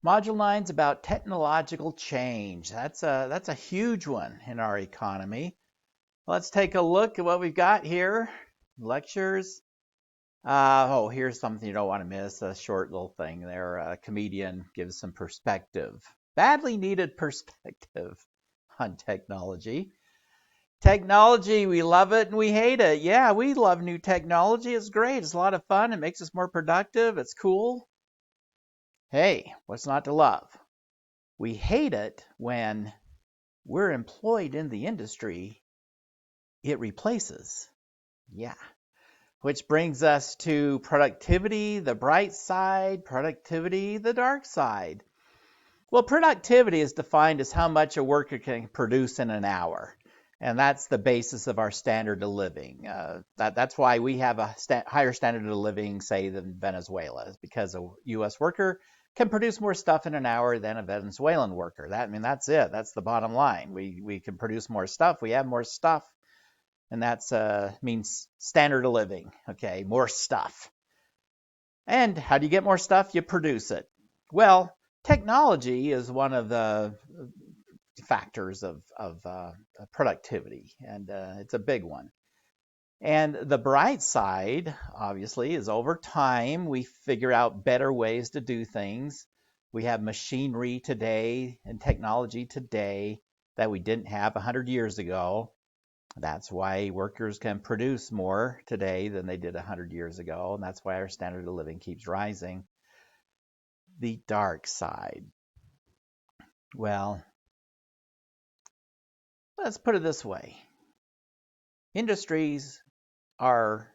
Module 9 is about technological change. That's a huge one in our economy. Let's take a look at what we've got here. Lectures. Here's something you don't want to miss. A short little thing there. A comedian gives some perspective. Badly needed perspective on technology. Technology, we love it and we hate it. Yeah, we love new technology. It's great. It's a lot of fun. It makes us more productive. It's cool. Hey, what's not to love? We hate it when we're employed in the industry it replaces. Yeah. Which brings us to productivity, the bright side, productivity, the dark side. Well, productivity is defined as how much a worker can produce in an hour. And that's the basis of our standard of living. That's why we have a higher standard of living, say, than Venezuela, because a U.S. worker can produce more stuff in an hour than a Venezuelan worker. That's it. That's the bottom line. We can produce more stuff. We have more stuff. And that means standard of living. Okay, more stuff. And how do you get more stuff? You produce it. Well, technology is one of the factors of productivity, and it's a big one. And the bright side, obviously, is over time we figure out better ways to do things. We have machinery today and technology today that we didn't have 100 years ago. That's why workers can produce more today than they did 100 years ago, and that's why our standard of living keeps rising. The dark side. Well, let's put it this way. Industries are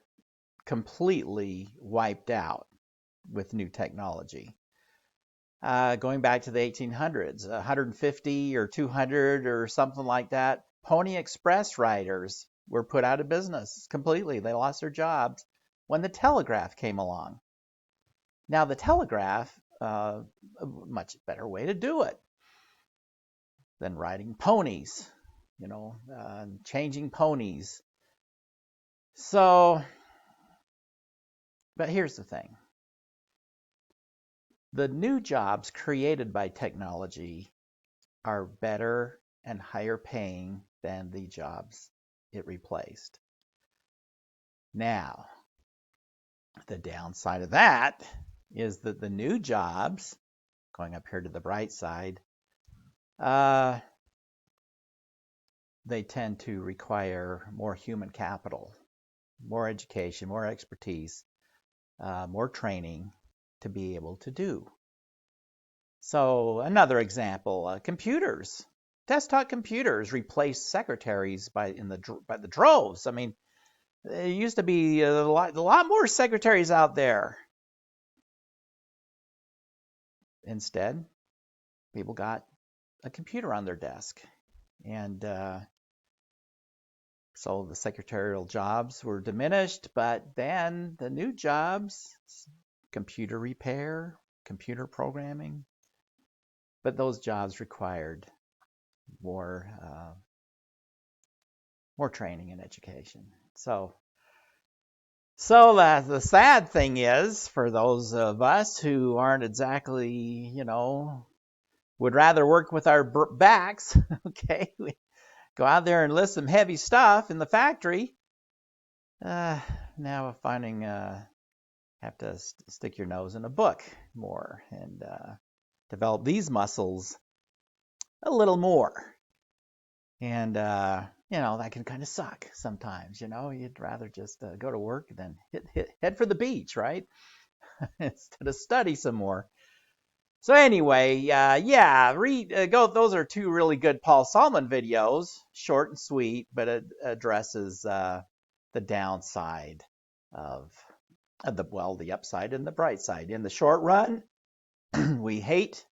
completely wiped out with new technology. Going back to the 1800s, 150 or 200 or something like that, Pony Express riders were put out of business completely. They lost their jobs when the telegraph came along. Now, the telegraph, a much better way to do it than riding ponies, changing ponies. So, but here's the thing. The new jobs created by technology are better and higher paying than the jobs it replaced. Now, the downside of that is that the new jobs, going up here to the bright side, they tend to require more human capital, more education, more expertise, more training to be able to do. So another example, computers. Desktop computers replace secretaries by the droves. There used to be a lot more secretaries out there. Instead, people got a computer on their desk. And so the secretarial jobs were diminished, but then the new jobs, computer repair, computer programming, but those jobs required more training and education. So the sad thing is, for those of us who aren't exactly, would rather work with our backs, okay, we go out there and lift some heavy stuff in the factory. Now we're finding have to stick your nose in a book more and develop these muscles a little more. And that can kind of suck sometimes. You'd rather just go to work than head for the beach, right? Instead of study some more. So anyway, read those are two really good Paul Solomon videos, short and sweet, but it addresses the downside of the upside and the bright side. In the short run, we hate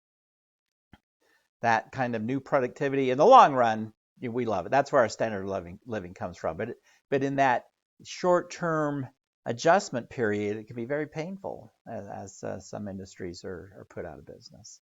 that kind of new productivity. In the long run, we love it. That's where our standard of living comes from. But in that short-term adjustment period, it can be very painful as some industries are put out of business.